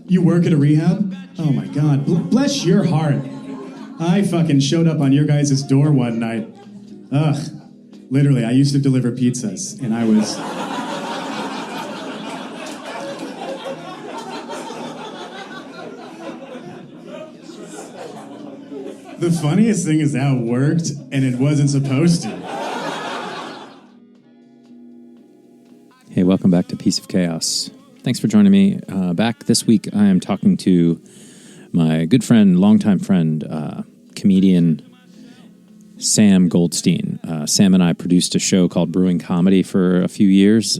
You work at a rehab? Oh my God, bless your heart. I fucking showed up on your guys' door one night. Ugh. Literally, I used to deliver pizzas, and I was... The funniest thing is how it worked, and it wasn't supposed to. Hey, welcome back to Piece of Chaos. Thanks for joining me. Back this week, I am talking to my good friend, longtime friend, comedian Sam Goldstein. Sam and I produced a show called Brewing Comedy for a few years,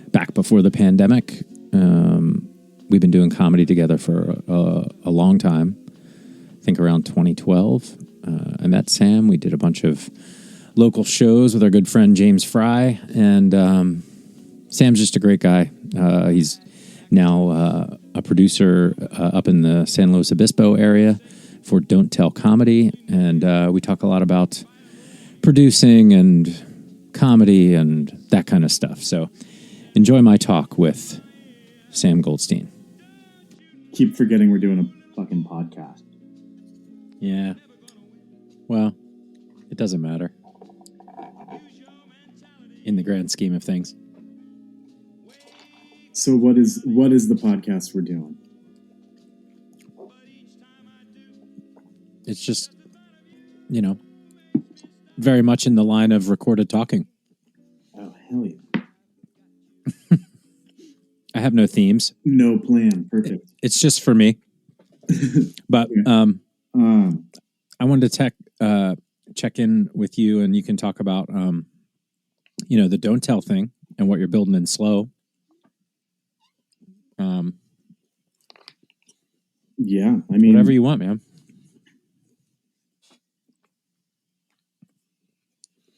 back before the pandemic. We've been doing comedy together for a long time. I think around 2012. I met Sam. We did a bunch of local shows with our good friend James Fry, and Sam's just a great guy. He's now a producer up in the San Luis Obispo area for Don't Tell Comedy, and we talk a lot about producing and comedy and that kind of stuff. So enjoy my talk with Sam Goldstein. Keep forgetting we're doing a fucking podcast. Yeah. Well, it doesn't matter in the grand scheme of things. So what is the podcast we're doing? It's just, very much in the line of recorded talking. Oh, hell yeah. I have no themes. No plan. Perfect. It's just for me. But I wanted to check in with you, and you can talk about, the Don't Tell thing and what you're building in Slow. Yeah, I mean... Whatever you want, man.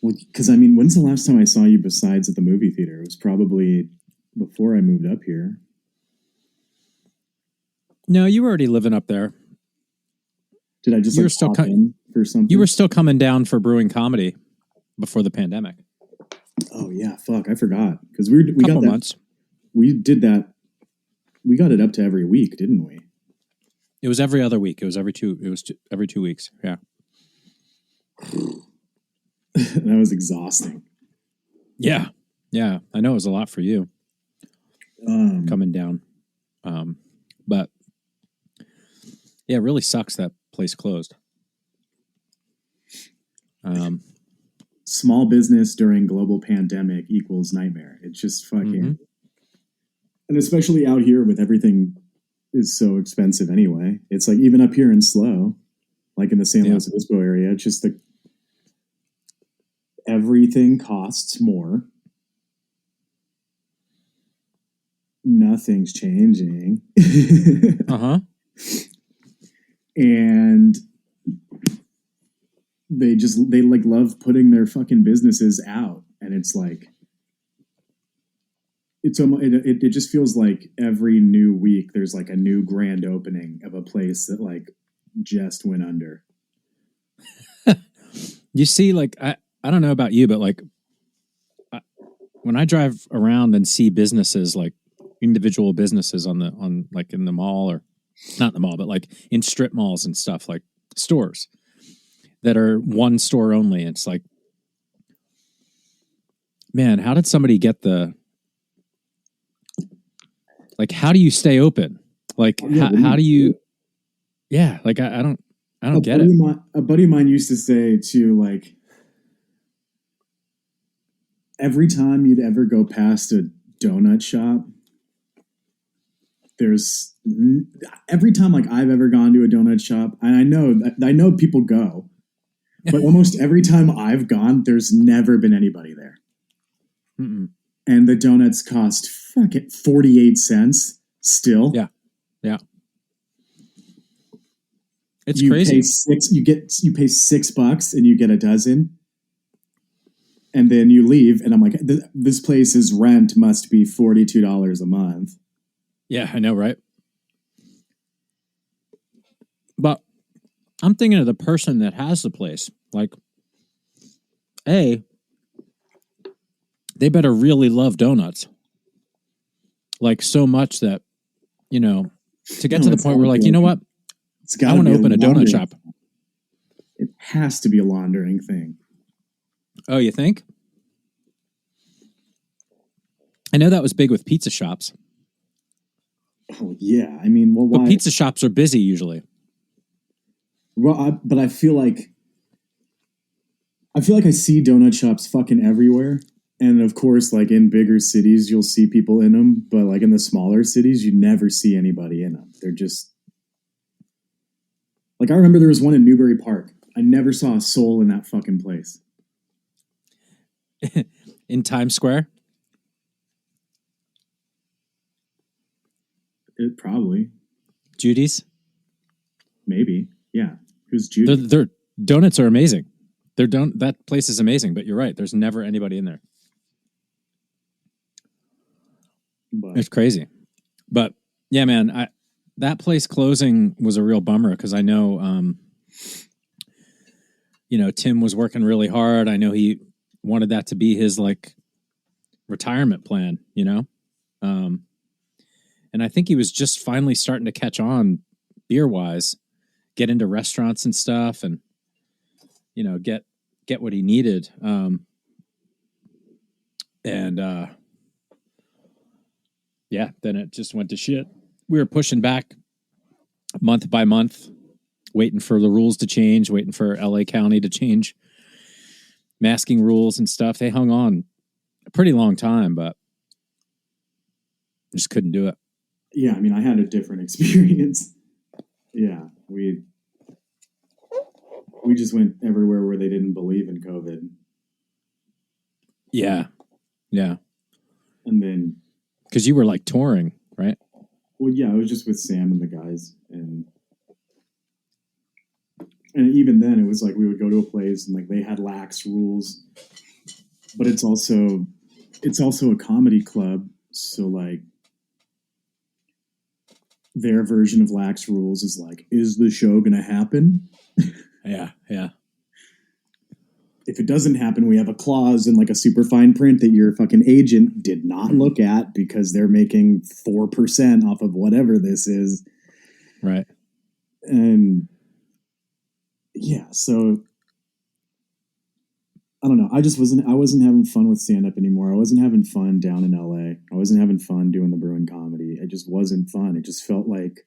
Well, because, I mean, when's the last time I saw you besides at the movie theater? It was probably before I moved up here. No, you were already living up there. Did I just pop in for something? You were still coming down for Brewing Comedy before the pandemic. Oh, yeah, fuck, I forgot. Because we got that. Months. We did that. We got it up to every week, didn't we? It was every other week. It was every 2 weeks. Yeah. That was exhausting. Yeah. Yeah. I know it was a lot for you coming down. But yeah, it really sucks that place closed. Small business during global pandemic equals nightmare. It's just fucking... Mm-hmm. And especially out here with everything is so expensive anyway. It's like even up here in Slow, like in the San Luis Obispo area, it's just everything costs more. Nothing's changing. And they love putting their fucking businesses out. And it's like, it just feels like every new week there's like a new grand opening of a place that like just went under. You see, like, I don't know about you, but like when I drive around and see businesses, like individual businesses on like in the mall, or not in the mall, but like in strip malls and stuff, like stores that are one store only. It's like, man, how did somebody get how do you stay open? Like, how do you, like, I don't get it. A buddy of mine used to say too, like, every time you'd ever go past a donut shop, every time like I've ever gone to a donut shop, and I know people go, but almost every time I've gone, there's never been anybody there. Mm-mm. And the donuts cost 48 cents still. Yeah. Yeah. It's you crazy. You pay $6 and you get a dozen. And then you leave and I'm like, this place's rent must be $42 a month. Yeah, I know, right? But I'm thinking of the person that has the place. Like, they better really love donuts. Like, so much that you know, to get No, to the it's point where gotta like, be you know like what? it's I got to want be to a open a donut laundering. shop. It has to be a laundering thing. Oh, you think? I know that was big with pizza shops. Oh yeah, I mean, well, But why? pizza shops are busy usually. Well, but I feel like I see donut shops fucking everywhere. And of course, like in bigger cities, you'll see people in them. But like in the smaller cities, you never see anybody in them. They're just like, I remember there was one in Newbury Park. I never saw a soul in that fucking place. In Times Square. It probably, Judy's. maybe, yeah. Who's Judy? Their donuts are amazing. That place is amazing, but you're right. There's never anybody in there. But It's crazy. But yeah, man, that place closing was a real bummer because I know, Tim was working really hard. I know he wanted that to be his like retirement plan, and I think he was just finally starting to catch on beer wise, get into restaurants and stuff, and get what he needed. Yeah, then it just went to shit. We were pushing back month by month, waiting for the rules to change, waiting for LA County to change masking rules and stuff. They hung on a pretty long time, but just couldn't do it. yeah, I mean, I had a different experience. Yeah, we just went everywhere where they didn't believe in COVID. Yeah. And then, because you were like touring, right? well, yeah, I was just with Sam and the guys, and even then, it was like we would go to a place and like they had lax rules, but it's also a comedy club, so like their version of lax rules is like, is the show going to happen? Yeah. If it doesn't happen, we have a clause in like a super fine print that your fucking agent did not look at because they're making 4% off of whatever this is. Right. And yeah, so I don't know. I wasn't having fun with stand up anymore. I wasn't having fun down in LA. I wasn't having fun doing the Bruin comedy. It just wasn't fun. It just felt like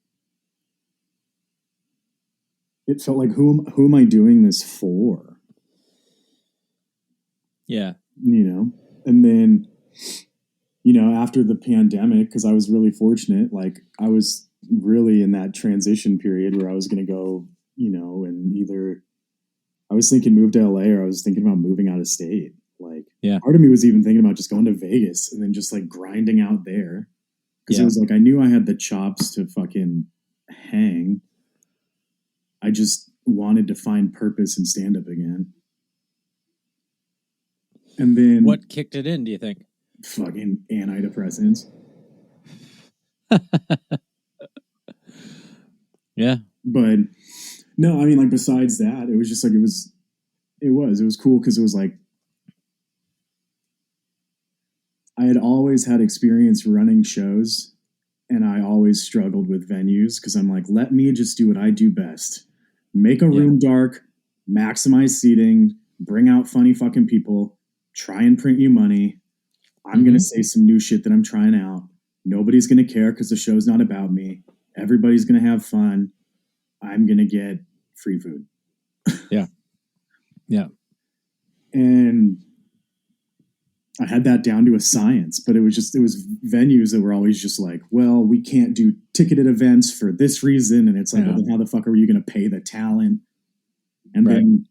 who am I doing this for? Yeah. And then, after the pandemic, because I was really fortunate, like I was really in that transition period where I was going to go, and either I was thinking move to LA or I was thinking about moving out of state. Like, yeah, part of me was even thinking about just going to Vegas and then just like grinding out there. Because it was like, I knew I had the chops to fucking hang. I just wanted to find purpose in stand up again. And then what kicked it in, do you think? Fucking antidepressants. Yeah. But no, I mean, like, besides that, it was just like, it was cool because it was like, I had always had experience running shows and I always struggled with venues because I'm like, let me just do what I do best. Make a room dark, maximize seating, bring out funny fucking people, try and print you money. I'm going to say some new shit that I'm trying out. Nobody's going to care because the show's not about me. Everybody's going to have fun. I'm going to get free food. Yeah. And I had that down to a science, but it was venues that were always just like, well, we can't do ticketed events for this reason. And it's like, well, then how the fuck are you going to pay the talent? And then,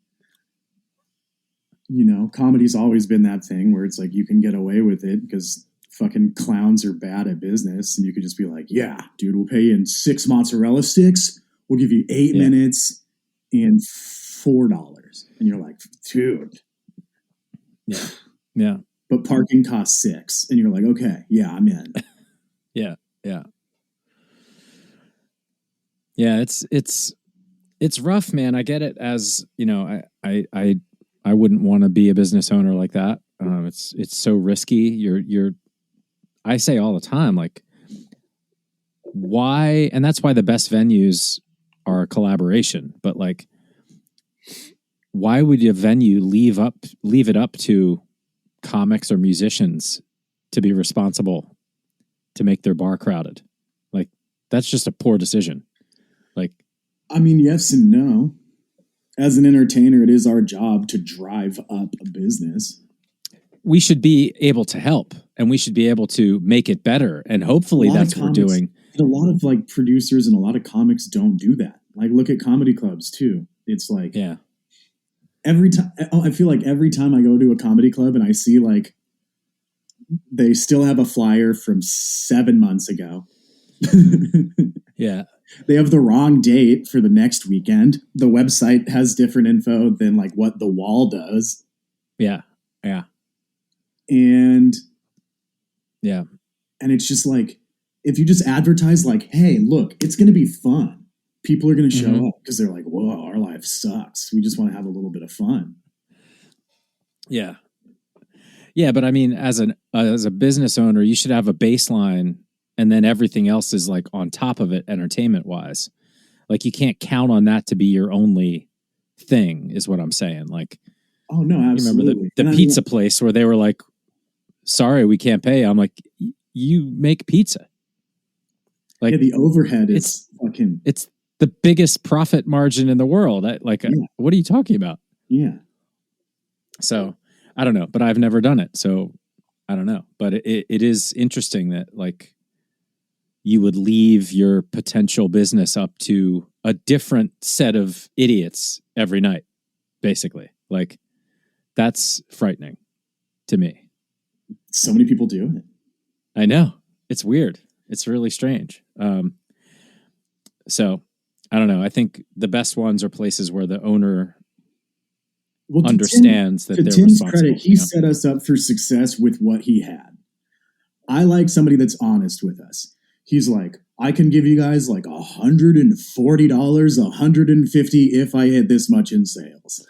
comedy's always been that thing where it's like, you can get away with it because fucking clowns are bad at business. And you could just be like, yeah, dude, we'll pay you in 6 mozzarella sticks. We'll give you 8 minutes and $4. And you're like, dude. Yeah. But parking costs $6. And you're like, okay, yeah, I'm in. Yeah. It's rough, man. I get it. As I wouldn't want to be a business owner like that. It's so risky. I say all the time, like, why, and that's why the best venues are a collaboration, but like, why would a venue leave it up to comics or musicians to be responsible to make their bar crowded? Like, that's just a poor decision. Like, I mean, yes and no. As an entertainer, it is our job to drive up a business. We should be able to help, and we should be able to make it better. And hopefully that's what we're doing. A lot of like producers and a lot of comics don't do that. Like, look at comedy clubs too. It's like, yeah, every time, I feel like every time I go to a comedy club and I see like they still have a flyer from 7 months ago. yeah. They have the wrong date for the next weekend. The website has different info than like what the wall does. Yeah. Yeah. And yeah. And it's just like, if you just advertise like, hey, look, it's going to be fun. People are going to show up because they're like, whoa, our life sucks. We just want to have a little bit of fun. Yeah. Yeah. But I mean, as a business owner, you should have a baseline, and then everything else is like on top of it, entertainment wise. Like, you can't count on that to be your only thing, is what I'm saying. Like, oh no, absolutely. You remember the pizza place where they were like, sorry, we can't pay. I'm like, you make pizza. Like, yeah, the overhead is fucking. It's the biggest profit margin in the world. What are you talking about? Yeah. So I don't know, but I've never done it. So I don't know, but it is interesting that like you would leave your potential business up to a different set of idiots every night, basically. Like, that's frightening to me. So many people do it. I know. It's weird. It's really strange. So I don't know. I think the best ones are places where the owner understands that they're Tim's responsible. Credit, he set us up for success with what he had. I like somebody that's honest with us. He's like, I can give you guys like $140, $150 if I hit this much in sales.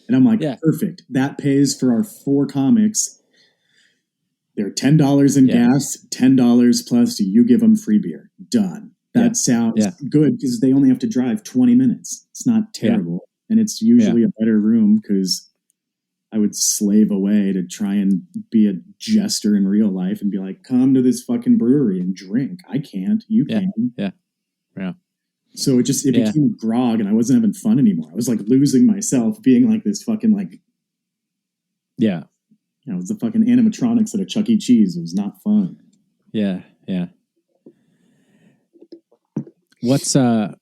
And I'm like, perfect. That pays for our 4 comics. They're $10 in gas, $10 plus you give them free beer. Done. That sounds good because they only have to drive 20 minutes. It's not terrible. And it's usually a better room because I would slave away to try and be a jester in real life and be like, come to this fucking brewery and drink. I can't. You can. Yeah. Yeah. So it became grog and I wasn't having fun anymore. I was like losing myself being like this fucking like. Yeah. You know, it was the fucking animatronics at a Chuck E. Cheese. It was not fun. Yeah. Yeah. What's so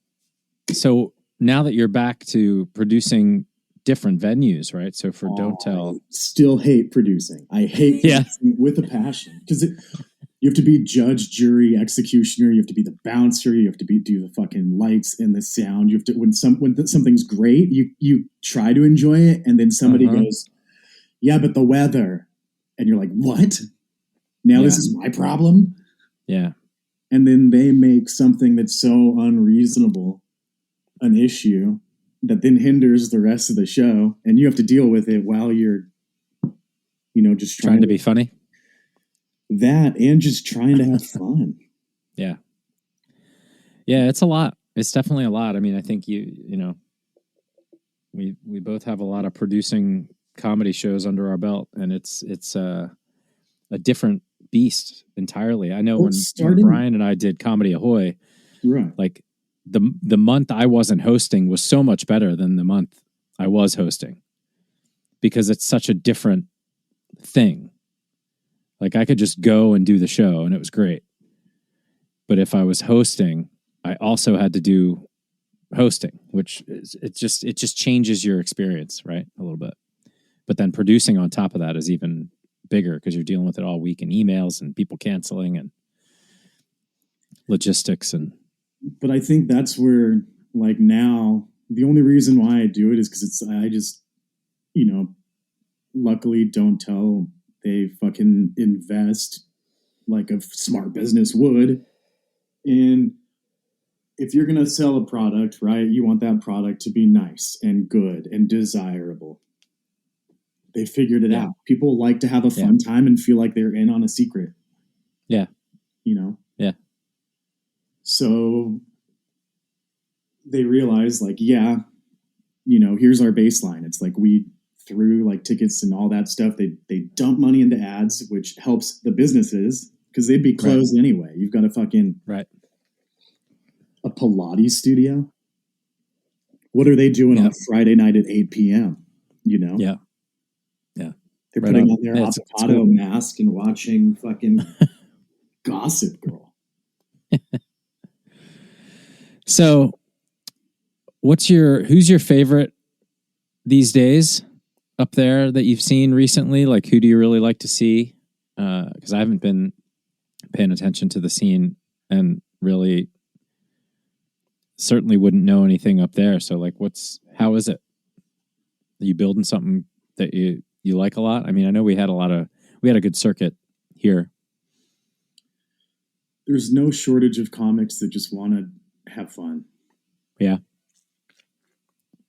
now that you're back to producing different venues, right? So for Don't Tell, I still hate producing. I hate producing with a passion because you have to be judge, jury, executioner. You have to be the bouncer. You have to do the fucking lights and the sound. You have to when something's great, you try to enjoy it, and then somebody goes, "Yeah, but the weather," and you're like, "What? Now this is my problem?" Yeah. And then they make something that's so unreasonable an issue that then hinders the rest of the show, and you have to deal with it while you're, just trying to be funny. That and just trying to have fun. Yeah. Yeah, it's a lot. It's definitely a lot. I mean, I think we both have a lot of producing comedy shows under our belt, and it's a different beast entirely. I know when Brian and I did Comedy Ahoy, right? Like the month I wasn't hosting was so much better than the month I was hosting because it's such a different thing. Like, I could just go and do the show and it was great. But if I was hosting, I also had to do hosting, which it just changes your experience, right? A little bit. But then producing on top of that is even bigger because you're dealing with it all week and emails and people canceling and logistics. But I think that's where, like, now the only reason why I do it is because I just, luckily Don't Tell, they fucking invest like a smart business would. And if you're going to sell a product, right, you want that product to be nice and good and desirable. They figured it out. People like to have a fun time and feel like they're in on a secret. Yeah. Yeah. So they realized like, yeah, here's our baseline. It's like we through like tickets and all that stuff. They dump money into ads, which helps the businesses because they'd be closed anyway. You've got a fucking a Pilates studio. What are they doing on Friday night at 8 p.m.? Yeah. They're putting on their avocado mask and watching fucking Gossip Girl. So, who's your favorite these days up there that you've seen recently? Like, who do you really like to see? Because I haven't been paying attention to the scene and really certainly wouldn't know anything up there. So, like, how is it? Are you building something that you like a lot? I mean, I know we had a good circuit here. There's no shortage of comics that just want to have fun. Yeah.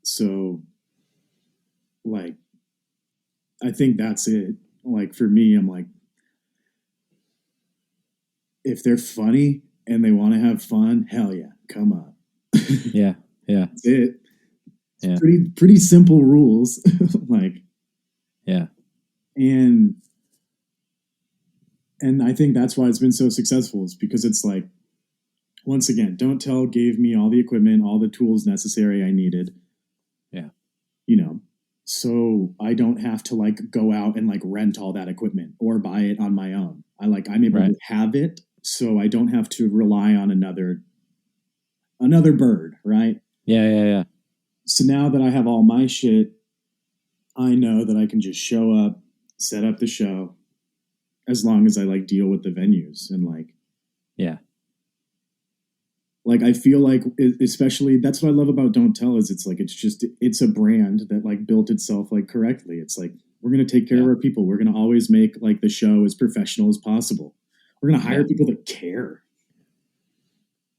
So, like, I think that's it. Like, for me, I'm like, if they're funny and they want to have fun, hell yeah, come on. Yeah. That's it. Yeah. Pretty simple rules. Like, yeah. And I think that's why it's been so successful, is because it's like, once again, Don't Tell gave me all the equipment, all the tools necessary I needed. Yeah. So I don't have to like go out and like rent all that equipment or buy it on my own. I'm able to have it, so I don't have to rely on another bird, right? Yeah. So now that I have all my shit, I know that I can just show up, set up the show, as long as I like deal with the venues and like, yeah. Like, I feel like, especially, that's what I love about Don't Tell, is it's like, it's a brand that like built itself like correctly. It's like, we're going to take care of our people. We're going to always make like the show as professional as possible. We're going to hire people that care.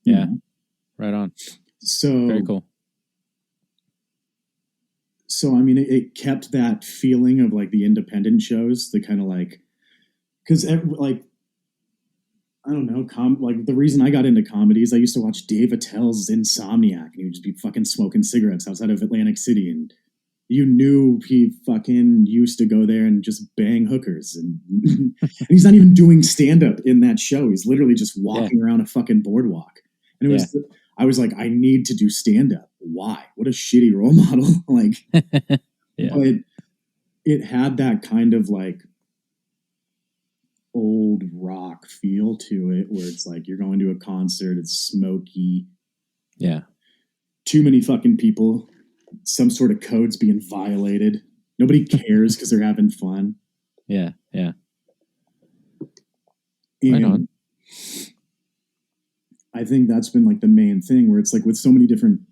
Yeah. Right on. So very cool. So, I mean, it kept that feeling of like the independent shows, the kind of like, because like, I don't know, like the reason I got into comedies, I used to watch Dave Attell's Insomniac, and he would just be fucking smoking cigarettes outside of Atlantic City, and you knew he fucking used to go there and just bang hookers, and, and he's not even doing stand-up in that show. He's literally just walking around a fucking boardwalk. And it was, I was like, I need to do stand-up. Why? What a shitty role model. Like, but it had that kind of like old rock feel to it, where it's like you're going to a concert, it's smoky, too many fucking people, some sort of code's being violated, nobody cares because they're having fun. Right on. I think that's been like the main thing, where it's like with so many different,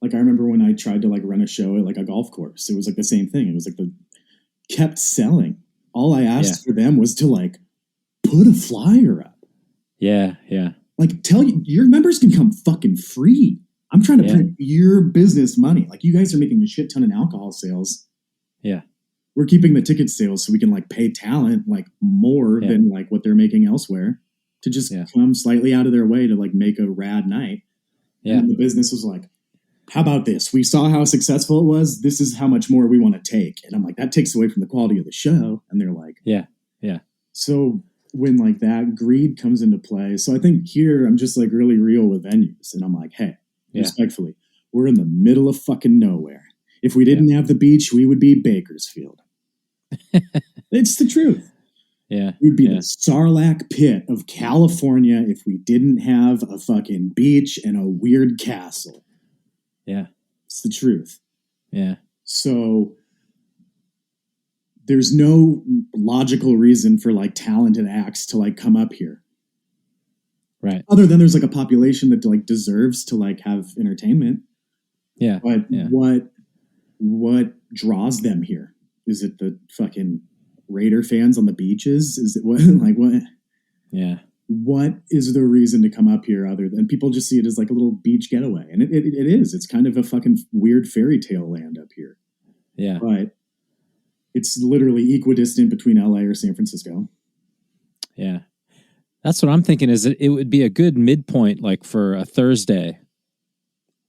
like I remember when I tried to like run a show at like a golf course, it was like the same thing. It was like kept selling. All I asked for them was to like put a flyer up. Yeah. Like, tell your members can come fucking free. I'm trying to print your business money. Like, you guys are making a shit ton in alcohol sales. Yeah. We're keeping the ticket sales so we can like pay talent like more than like what they're making elsewhere, to just come slightly out of their way to like make a rad night. Yeah. And the business was like, how about this? We saw how successful it was. This is how much more we want to take. And I'm like, that takes away from the quality of the show. And they're like, yeah. So when like that greed comes into play, so I think here I'm just like really real with venues. And I'm like, hey, respectfully, we're in the middle of fucking nowhere. If we didn't have the beach, we would be Bakersfield. It's the truth. Yeah. We'd be the Sarlacc pit of California if we didn't have a fucking beach and a weird castle. Yeah. It's the truth. Yeah. So there's no logical reason for like talented acts to like come up here. Right. Other than there's like a population that like deserves to like have entertainment. Yeah. But what draws them here? Is it the fucking Raider fans on the beaches? Is it what like what? Yeah. What is the reason to come up here other than people just see it as like a little beach getaway? And it is. It's kind of a fucking weird fairy tale land up here. Yeah. But it's literally equidistant between LA or San Francisco. Yeah. That's what I'm thinking. Is it would be a good midpoint, like for a Thursday,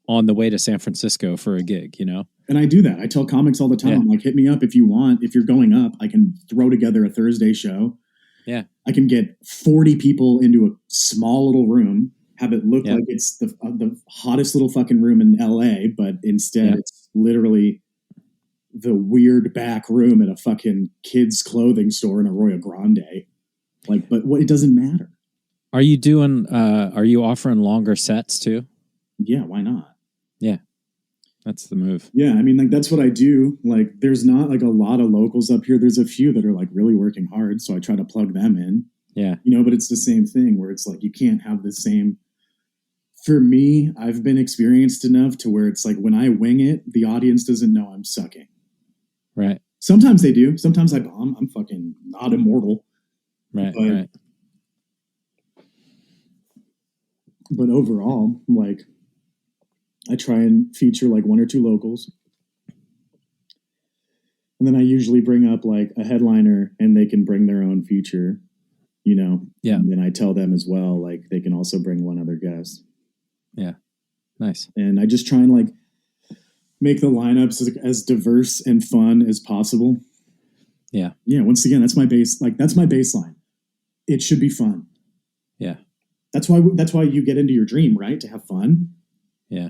on the way to San Francisco for a gig. You know. And I do that. I tell comics all the time. Yeah. I'm like, hit me up if you want. If you're going up, I can throw together a Thursday show. Yeah. I can get 40 people into a small little room, have it look like it's the hottest little fucking room in LA, but instead it's literally the weird back room at a fucking kids clothing store in Arroyo Grande. Like, but what, it doesn't matter. Are you offering longer sets too? Yeah, why not? Yeah. That's the move. Yeah, I mean, like, that's what I do. Like, there's not like a lot of locals up here. There's a few that are like really working hard, so I try to plug them in. Yeah. You know, but it's the same thing where it's like you can't have the same. For me, I've been experienced enough to where it's like when I wing it, the audience doesn't know I'm sucking. Right. Sometimes they do. Sometimes I bomb. I'm fucking not immortal. Right. But overall, like, I try and feature like one or two locals. And then I usually bring up like a headliner and they can bring their own feature, you know? Yeah. And then I tell them as well, like, they can also bring one other guest. Yeah. Nice. And I just try and like make the lineups as diverse and fun as possible. Yeah. Yeah. Once again, that's my base. Like, that's my baseline. It should be fun. Yeah. That's why you get into your dream, right? To have fun. Yeah.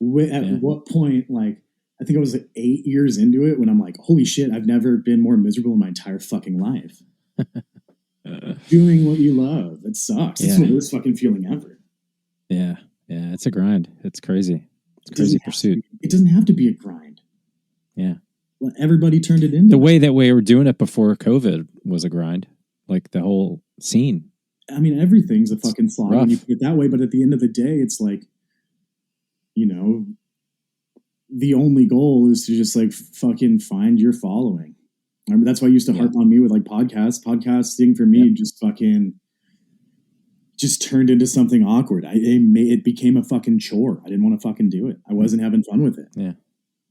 At what point, like, I think I was like 8 years into it when I'm like, holy shit, I've never been more miserable in my entire fucking life. Doing what you love. It sucks. It's the worst fucking feeling ever. Yeah. Yeah. It's a grind. It's crazy. It's a crazy pursuit. It doesn't have to be a grind. Yeah. Well, everybody turned it into the way that we were doing it before COVID was a grind. Like the whole scene. I mean, everything's a fucking slog when you put it that way. But at the end of the day, it's like, you know, the only goal is to just like fucking find your following. I mean, that's why I used to harp on me with like podcasts. Podcasting for me just turned into something awkward. It became a fucking chore. I didn't want to fucking do it. I wasn't having fun with it. Yeah.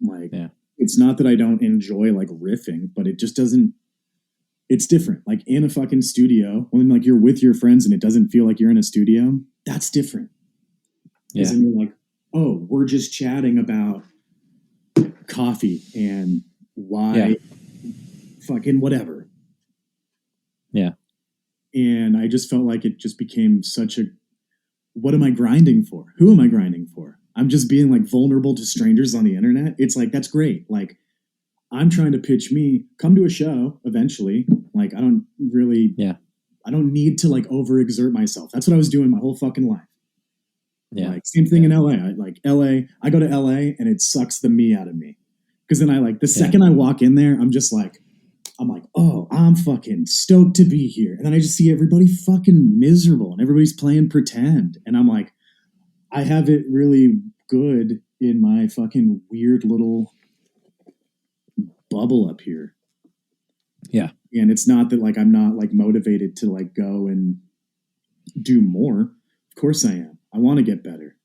Like, it's not that I don't enjoy like riffing, but it just doesn't. It's different. Like in a fucking studio, when like you're with your friends and it doesn't feel like you're in a studio, that's different. Yeah. And you're like, oh, we're just chatting about coffee and why fucking whatever. Yeah. And I just felt like it just became such a, what am I grinding for? Who am I grinding for? I'm just being like vulnerable to strangers on the internet. It's like, that's great. Like, I'm trying to pitch me, come to a show eventually. Like, I don't need to like overexert myself. That's what I was doing my whole fucking life. Yeah. Like, same thing in LA. I go to LA and it sucks the me out of me. Cause then I like the second I walk in there, I'm like, oh, I'm fucking stoked to be here. And then I just see everybody fucking miserable and everybody's playing pretend. And I'm like, I have it really good in my fucking weird little bubble up here. Yeah. And it's not that like I'm not like motivated to like go and do more. Of course I am. I want to get better.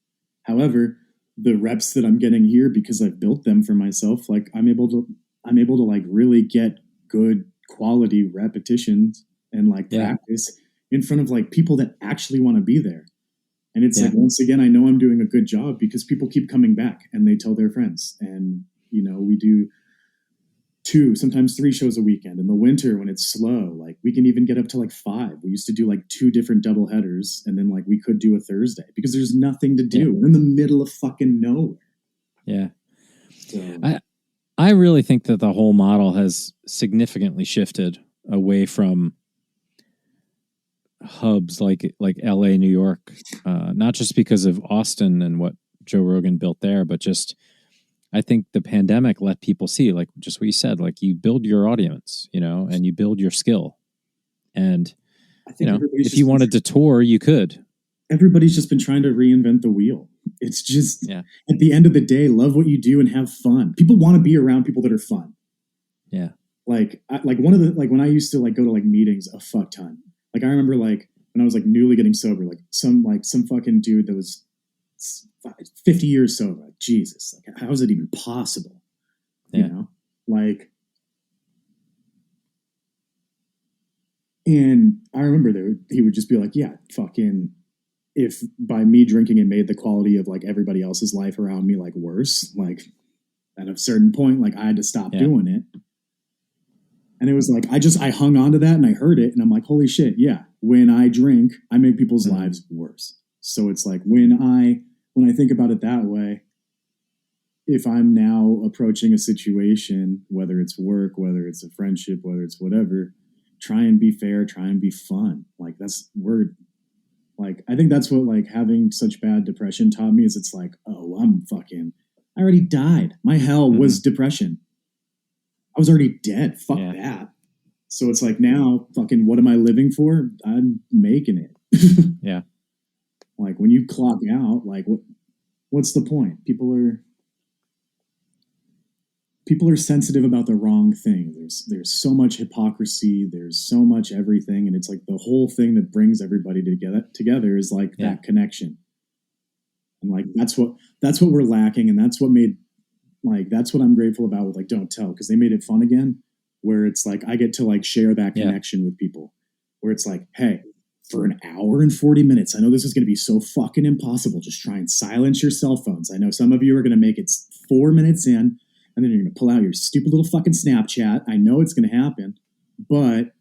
However, the reps that I'm getting here because I've built them for myself, like I'm able to like really get good quality repetitions and like practice in front of like people that actually want to be there. And it's like, once again, I know I'm doing a good job because people keep coming back and they tell their friends. And, you know, we do 2, sometimes 3 shows a weekend. In the winter when it's slow, like we can even get up to like 5. We used to do like 2 different double headers and then like we could do a Thursday because there's nothing to do. Yeah. We're in the middle of fucking nowhere. Yeah. So. I really think that the whole model has significantly shifted away from hubs like LA, New York, not just because of Austin and what Joe Rogan built there, but just I think the pandemic let people see, like just what you said, like you build your audience, you know, and you build your skill. And, you know, if you wanted to tour, you could. Everybody's just been trying to reinvent the wheel. It's just, at the end of the day, love what you do and have fun. People want to be around people that are fun. Yeah. Like when I used to like go to like meetings a fuck ton. Like I remember like when I was like newly getting sober, like some fucking dude that was 50 years sober. Like, Jesus, like how is it even possible? Yeah. You know, like And I remember that he would just be like, yeah, fucking, if by me drinking it made the quality of like everybody else's life around me like worse, like at a certain point, like I had to stop doing it. And it was like, I hung on to that and I heard it and I'm like, holy shit. Yeah. When I drink, I make people's lives worse. So it's like when I think about it that way, if I'm now approaching a situation, whether it's work, whether it's a friendship, whether it's whatever, try and be fair, try and be fun. Like I think that's what like having such bad depression taught me is it's like, oh, I already died. My hell was depression. I was already dead. Fuck that. So it's like now fucking what am I living for? I'm making it. Yeah. Like when you clock out, like what's the point? People are sensitive about the wrong thing. There's so much hypocrisy. There's so much everything. And it's like the whole thing that brings everybody together is like that connection. And like, that's what we're lacking. And that's what made that's what I'm grateful about with like, Don't Tell. Cause they made it fun again, where it's like, I get to like share that connection with people where it's like, hey, for an hour and 40 minutes, I know this is going to be so fucking impossible. Just try and silence your cell phones. I know some of you are going to make it 4 minutes in, and then you're going to pull out your stupid little fucking Snapchat. I know it's going to happen. But,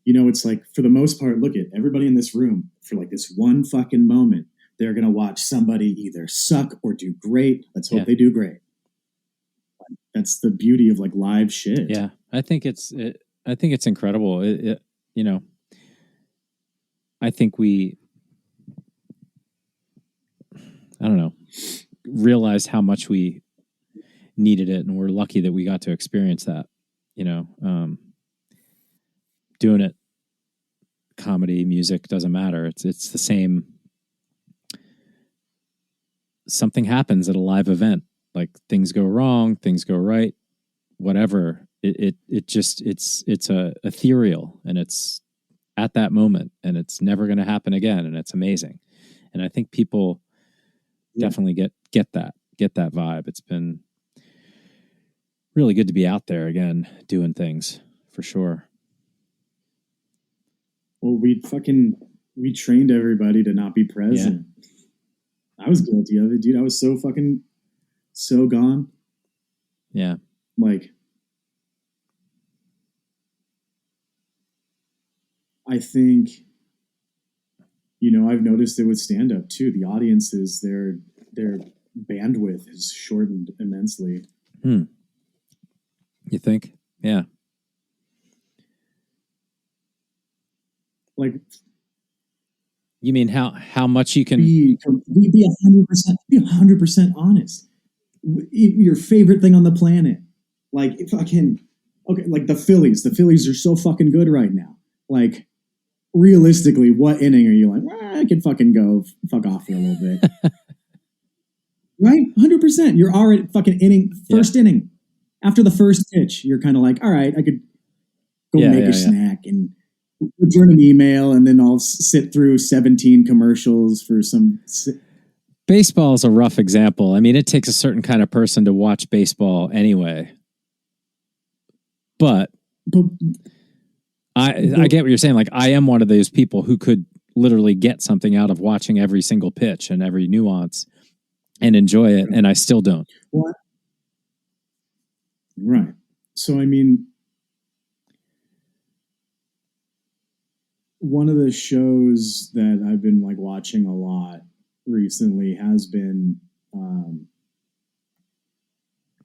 it's like, for the most part, look at everybody in this room for like this one fucking moment. They're going to watch somebody either suck or do great. Let's hope they do great. That's the beauty of like live shit. Yeah. I think it's incredible. I think we, I don't know, realized how much we needed it, and we're lucky that we got to experience that. Doing it, comedy, music, doesn't matter. It's the same. Something happens at a live event, like things go wrong, things go right, whatever. It's ethereal, and it's at that moment, and it's never going to happen again, and it's amazing. And I think people definitely get that vibe. It's been really good to be out there again doing things, for sure. Well, we trained everybody to not be present. Yeah. I was guilty of it, dude. I was so gone. Yeah. Like, I think, I've noticed it with stand-up too. The audiences, their bandwidth is shortened immensely. You think? Yeah. Like, you mean how much you can be 100% honest. Your favorite thing on the planet, like fucking okay, like the Phillies. The Phillies are so fucking good right now. Like, realistically, what inning are you like? I can fucking go fuck off for a little bit, right? 100%. You're already fucking first inning. After the first pitch, you're kind of like, all right, I could go make a snack and return an email, and then I'll sit through 17 commercials for some. Baseball is a rough example. I mean, it takes a certain kind of person to watch baseball anyway. But I get what you're saying. Like, I am one of those people who could literally get something out of watching every single pitch and every nuance and enjoy it, and I still don't. What? Right. So, I mean, one of the shows that I've been like watching a lot recently has been,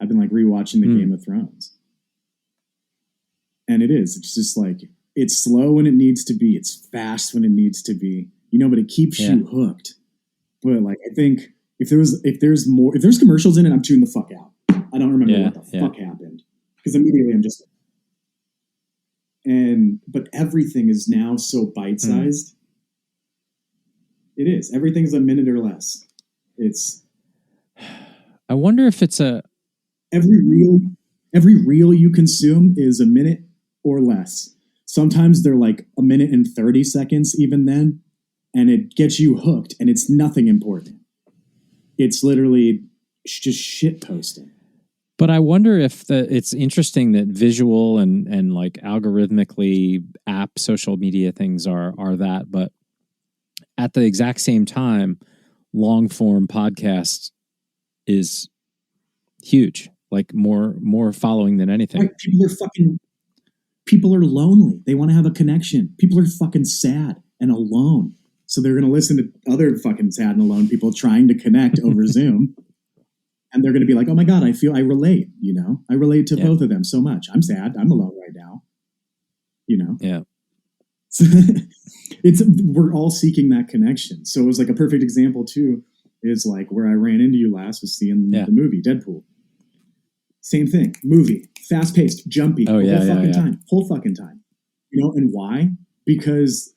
I've been like rewatching the Game of Thrones. And it's just like, it's slow when it needs to be. It's fast when it needs to be, but it keeps you hooked. But like, I think if there's commercials in it, I'm tuning the fuck out. I don't remember what the fuck happened, because immediately I'm just, but everything is now so bite-sized. It is. Everything's a minute or less. I wonder if it's every reel you consume is a minute or less. Sometimes they're like a minute and 30 seconds even then, and it gets you hooked, and it's nothing important. It's literally just shit posting. But I wonder if it's interesting that visual and like algorithmically app social media things are that, but at the exact same time, long form podcast is huge, like more following than anything. Right, people are lonely. They want to have a connection. People are fucking sad and alone. So they're going to listen to other fucking sad and alone people trying to connect over Zoom. And they're going to be like, oh my God, I relate, I relate to both of them so much. I'm sad. I'm alone right now. Yeah. We're all seeking that connection. So it was like a perfect example too, is like where I ran into you last was seeing the movie Deadpool. Same thing. Movie, fast paced, jumpy, whole fucking time. And why? Because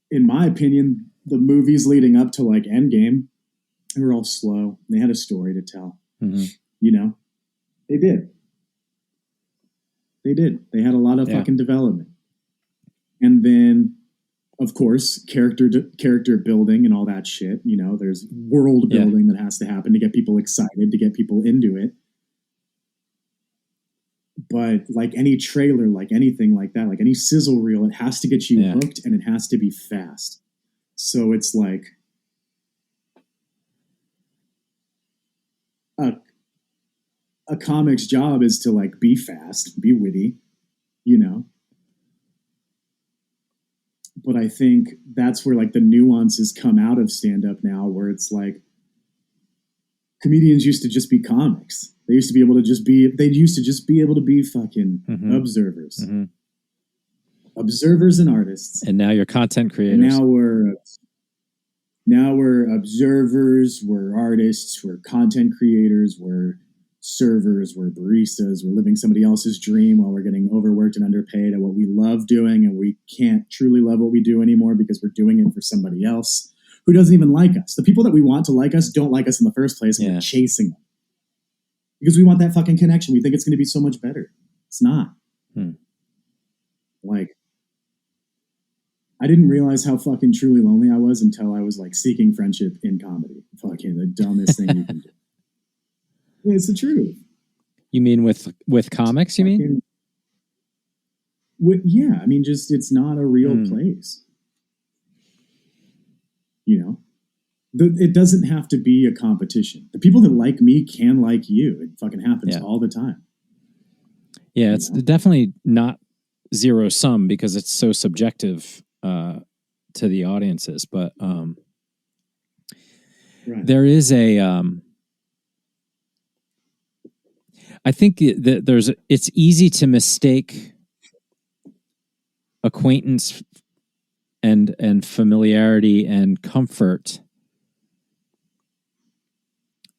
in my opinion, the movies leading up to like Endgame, they were all slow. They had a story to tell. Mm-hmm. They did. They had a lot of fucking development. And then, of course, character building and all that shit. There's world building that has to happen to get people excited, to get people into it. But like any trailer, like anything like that, like any sizzle reel, it has to get you hooked and it has to be fast. So it's like a comic's job is to like be fast, be witty, But I think that's where like the nuances come out of stand-up now, where it's like comedians used to just be comics. They used to be able to just be fucking observers. Mm-hmm. Observers and artists. And now you're content creators. And now we're observers, we're artists, we're content creators, we're servers, we're baristas, we're living somebody else's dream while we're getting overworked and underpaid at what we love doing, and we can't truly love what we do anymore because we're doing it for somebody else who doesn't even like us. The people that we want to like us don't like us in the first place, and we're chasing them. Because we want that fucking connection. We think it's going to be so much better. It's not. Like, I didn't realize how fucking truly lonely I was until I was like seeking friendship in comedy. Fucking the dumbest thing you can do. Yeah, it's the truth. You mean with comics, you mean? Yeah, I mean, just it's not a real place. It doesn't have to be a competition. The people that like me can like you. It fucking happens all the time. Yeah, it's definitely not zero sum because it's so subjective to the audiences. But there is a... I think that it's easy to mistake acquaintance and familiarity and comfort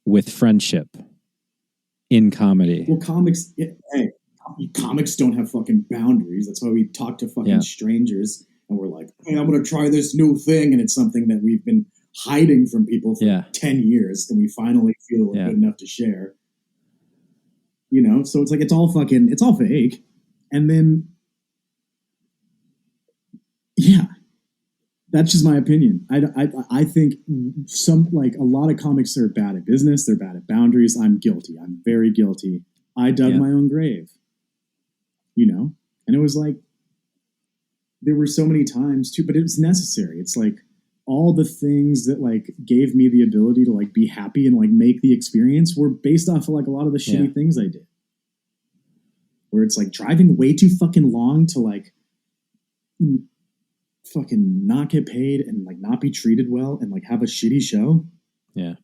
with friendship in comedy. Well, comics don't have fucking boundaries. That's why we talk to fucking strangers and we're like, hey, I'm going to try this new thing. And it's something that we've been hiding from people for 10 years. And we finally feel we're good enough to share. So it's like, it's all fake. And then, that's just my opinion. I think a lot of comics are bad at business. They're bad at boundaries. I'm guilty. I'm very guilty. I dug my own grave, and it was like, there were so many times too, but it was necessary. It's like all the things that like gave me the ability to like be happy and like make the experience were based off of like a lot of the shitty things I did. Where it's like driving way too fucking long to like fucking not get paid and like not be treated well and like have a shitty show. Yeah.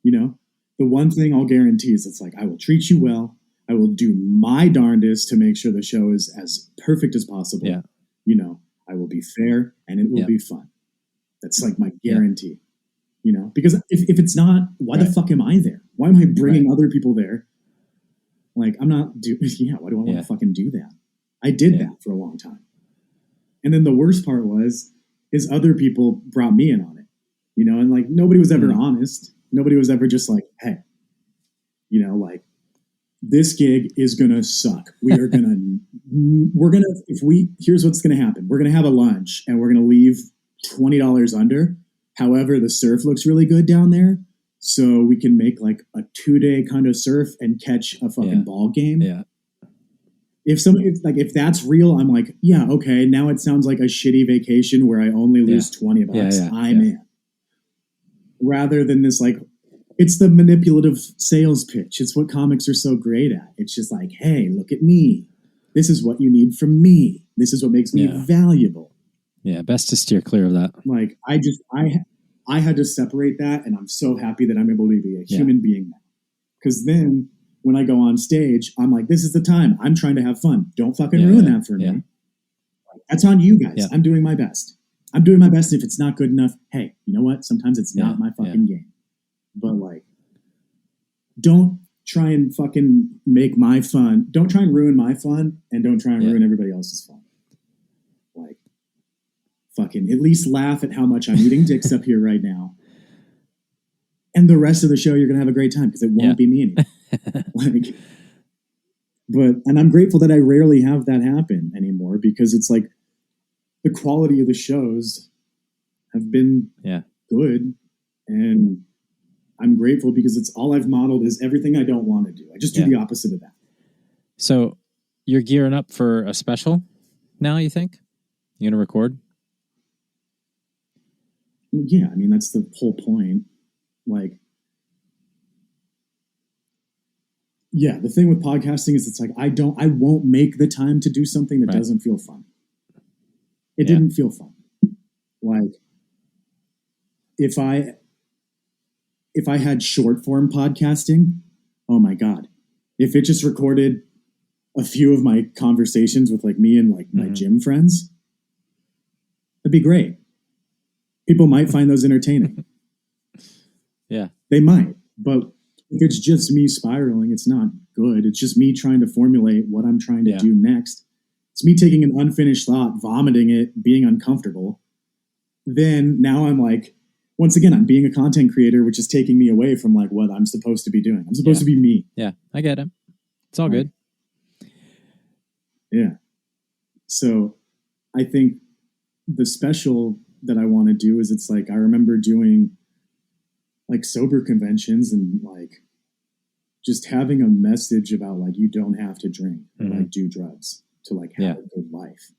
The one thing I'll guarantee is it's like, I will treat you well. I will do my darndest to make sure the show is as perfect as possible. Yeah. I will be fair and it will be fun. That's like my guarantee, because if it's not, why the fuck am I there? Why am I bringing other people there? Like, I'm not why do I want to fucking do that? I did that for a long time. And then the worst part is other people brought me in on it, and like nobody was ever honest. Nobody was ever just like, hey, like this gig is going to suck. Here's what's going to happen. We're going to have a lunch and we're going to leave $20 under. However, the surf looks really good down there. so we can make like a 2-day kind of surf and catch a fucking ball game. Yeah. If that's real, I'm like, yeah, okay. Now it sounds like a shitty vacation where I only lose $20. I'm in. Rather than this, like, it's the manipulative sales pitch. It's what comics are so great at. It's just like, hey, look at me. This is what you need from me. This is what makes me valuable. Yeah, best to steer clear of that. Like, I had to separate that, and I'm so happy that I'm able to be a human being now. Because then when I go on stage, I'm like, this is the time. I'm trying to have fun. Don't fucking ruin that for me. That's on you guys. I'm doing my best. I'm doing my best. If it's not good enough, hey, you know what? Sometimes it's not my fucking game. But like, don't try and fucking make my fun. Don't try and ruin my fun, and don't try and ruin everybody else's fun. Like, fucking at least laugh at how much I'm eating dicks up here right now. And the rest of the show, you're going to have a great time because it won't be me anymore. And I'm grateful that I rarely have that happen anymore, because it's like the quality of the shows have been good. And I'm grateful because it's all I've modeled is everything I don't want to do. I just do the opposite of that. So you're gearing up for a special now, you think? You're going to record? Well, yeah, I mean, that's the whole point. Like, yeah, the thing with podcasting is it's like I won't make the time to do something that doesn't feel fun. It didn't feel fun. Like, if I had short form podcasting, oh my God. If it just recorded a few of my conversations with like me and like my gym friends, that'd be great. People might find those entertaining. They might, but if it's just me spiraling, it's not good. It's just me trying to formulate what I'm trying to do next. It's me taking an unfinished thought, vomiting it, being uncomfortable. Then now I'm like, once again, I'm being a content creator, which is taking me away from like what I'm supposed to be doing. I'm supposed to be me. Yeah, I get it. It's all good. Yeah. So I think the special that I want to do is, it's like, I remember doing like sober conventions and like just having a message about like, you don't have to drink or like do drugs to like have a good life.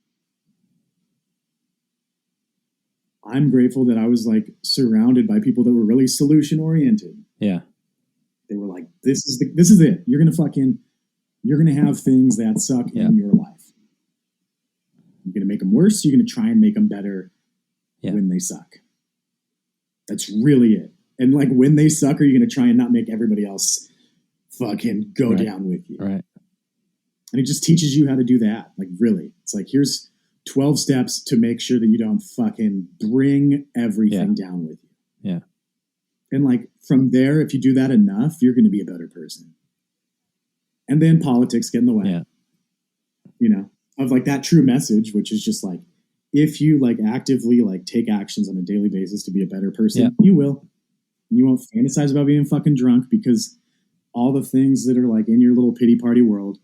I'm grateful that I was like surrounded by people that were really solution oriented. Yeah. They were like, this is it. You're going to have things that suck in your life. You're going to make them worse. You're going to try and make them better when they suck. That's really it. And like, when they suck, are you going to try and not make everybody else fucking go down with you? Right. And it just teaches you how to do that. Like, really, it's like, here's 12 steps to make sure that you don't fucking bring everything down with you. Yeah. And like, from there, if you do that enough, you're going to be a better person. And then politics get in the way. Yeah. You know, of like that true message, which is just like, if you like actively like take actions on a daily basis to be a better person, you will. You won't fantasize about being fucking drunk, because all the things that are like in your little pity party world,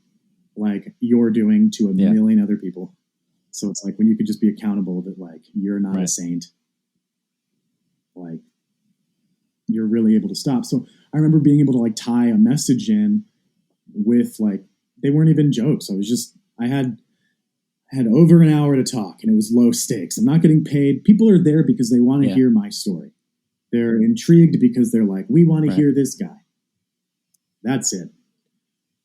like you're doing to a million other people. So it's like, when you could just be accountable that like, you're not a saint, like you're really able to stop. So I remember being able to like tie a message in with like, they weren't even jokes. I had over an hour to talk, and it was low stakes. I'm not getting paid. People are there because they want to hear my story. They're intrigued because they're like, we want to hear this guy. That's it.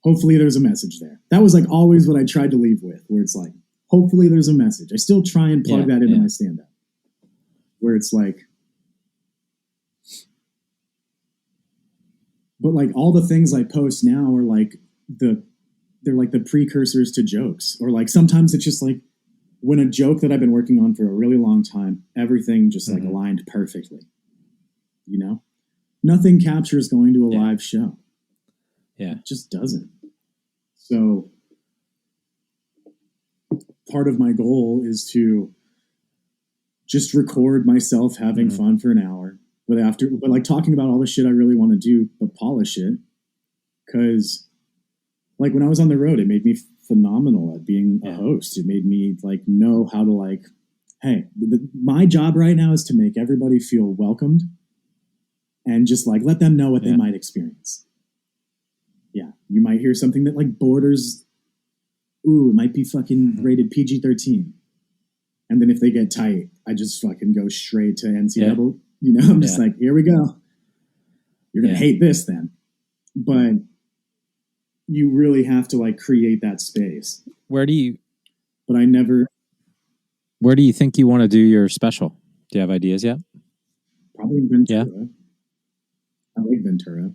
Hopefully there's a message there. That was like always what I tried to leave with, where it's like, hopefully there's a message. I still try and plug that into my stand-up, where it's like, but like all the things I post now are like they're like the precursors to jokes. Or like, sometimes it's just like, when a joke that I've been working on for a really long time, everything just like aligned perfectly. You know, nothing captures going to a live show. Yeah. It just doesn't. So part of my goal is to just record myself having fun for an hour, but like talking about all the shit I really want to do, but polish it. Cause like, when I was on the road, it made me phenomenal at being a host. It made me like know how to like, hey, my job right now is to make everybody feel welcomed and just like let them know what they might experience. Yeah, you might hear something that like borders. Ooh, it might be fucking rated PG-13. And then if they get tight, I just fucking go straight to NC-double. You know, I'm just like, here we go. You're going to hate this then. But you really have to like create that space. Where do you think you want to do your special? Do you have ideas yet? Probably in Ventura. Yeah. I like Ventura.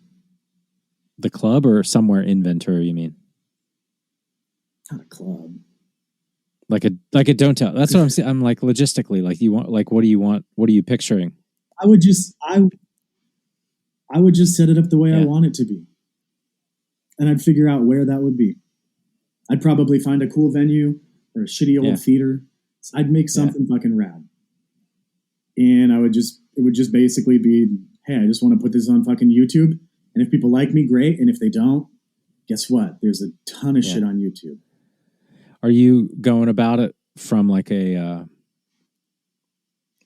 The club or somewhere in Ventura, you mean? Not a club. Like a don't tell. That's what I'm saying. I'm like logistically, like you want, like, what do you want? What are you picturing? I would just set it up the way I want it to be. And I'd figure out where that would be. I'd probably find a cool venue or a shitty old theater. I'd make something fucking rad. And it would just basically be, hey, I just want to put this on fucking YouTube. And if people like me, great. And if they don't, guess what? There's a ton of shit on YouTube. Are you going about it from like a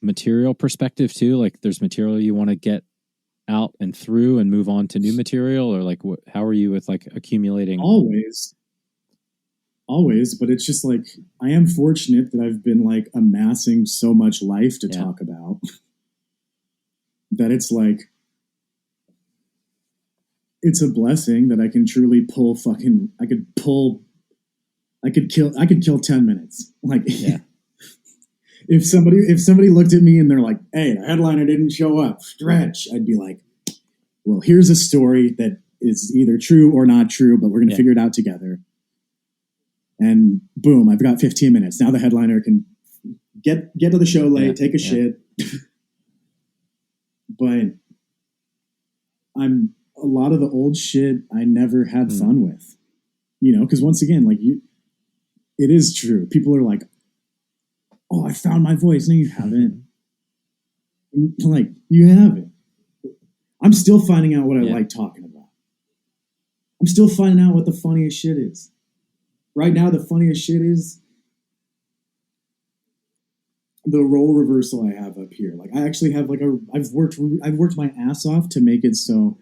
material perspective too? Like there's material you want to get out and through and move on to new material, or like how are you with like accumulating? Always, but it's just like I am fortunate that I've been like amassing so much life to talk about that it's like it's a blessing that I can truly pull fucking I could kill 10 minutes. Like if somebody looked at me and they're like, hey, the headliner didn't show up, stretch, I'd be like, well, here's a story that is either true or not true, but we're going to figure it out together. And boom, I've got 15 minutes. Now the headliner can get to the show late, take a shit. But a lot of the old shit I never had fun with, you know, because once again, like it is true. People are like, oh, I found my voice. No, you haven't. Like, you haven't. I'm still finding out what I like talking about. I'm still finding out what the funniest shit is. Right now, the funniest shit is the role reversal I have up here. Like, I actually have like I've worked my ass off to make it so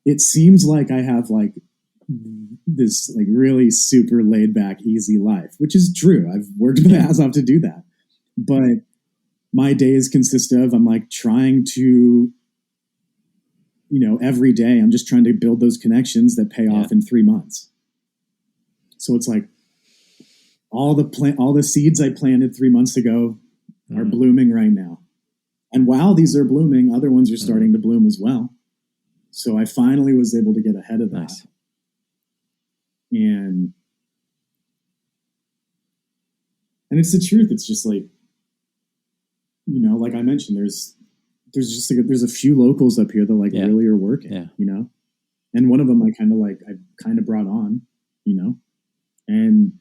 it seems like I have like this like really super laid back, easy life, which is true. I've worked my ass off to do that. But my days consist of, I'm like trying to, you know, every day I'm just trying to build those connections that pay off in 3 months. So it's like all the seeds I planted 3 months ago are blooming right now. And while these are blooming, other ones are starting to bloom as well. So I finally was able to get ahead of that. Nice. And it's the truth. It's just like, you know, like I mentioned, there's just like there's a few locals up here that like really are working, you know, and one of them I kind of brought on, you know, and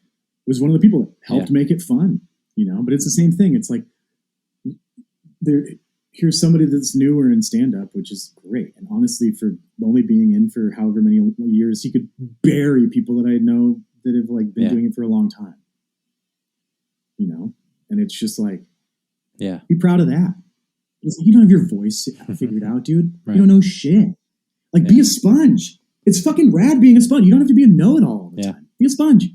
was one of the people that helped make it fun, you know. But it's the same thing. It's like here's somebody that's newer in stand-up, which is great. And honestly, for only being in for however many years, he could bury people that I know that have like been doing it for a long time, you know. And it's just like, be proud of that. It's like, you don't have your voice figured out, dude. Right. You don't know shit. Like, be a sponge. It's fucking rad being a sponge. You don't have to be a know-it-all all the time. Be a sponge.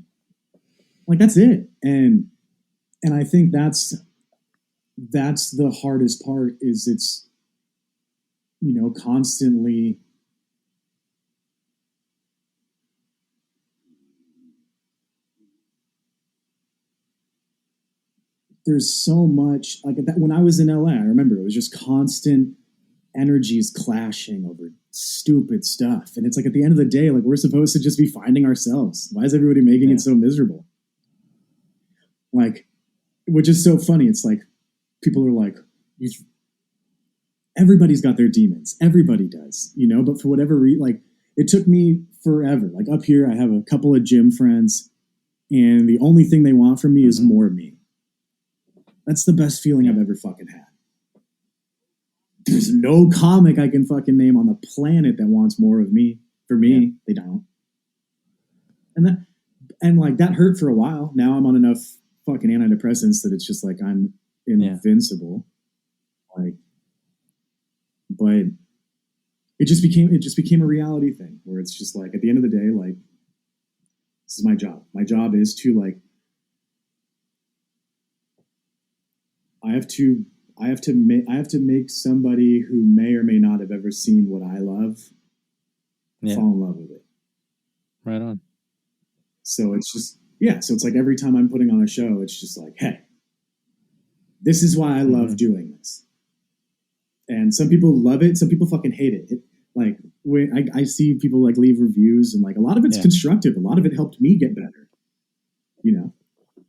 Like, that's it. And I think that's the hardest part is it's, you know, constantly there's so much like that. When I was in LA, I remember it was just constant energies clashing over stupid stuff. And it's like at the end of the day, like we're supposed to just be finding ourselves. Why is everybody making it so miserable? Like, which is so funny. It's like people are like, everybody's got their demons. Everybody does, you know, but for whatever reason, like it took me forever. Like up here, I have a couple of gym friends and the only thing they want from me is more me. That's the best feeling I've ever fucking had. There's no comic I can fucking name on the planet that wants more of me. For me, they don't. And like that hurt for a while. Now I'm on enough fucking antidepressants that it's just like I'm invincible. Like, but it just became a reality thing where it's just like, at the end of the day, like, this is my job. My job is to, like, I have to make somebody who may or may not have ever seen what I love fall in love with it. Right on. So it's just, yeah. So it's like every time I'm putting on a show, it's just like, hey, this is why I love doing this. And some people love it. Some people fucking hate it. Like, when I see people like leave reviews, and like a lot of it's constructive. A lot of it helped me get better, you know,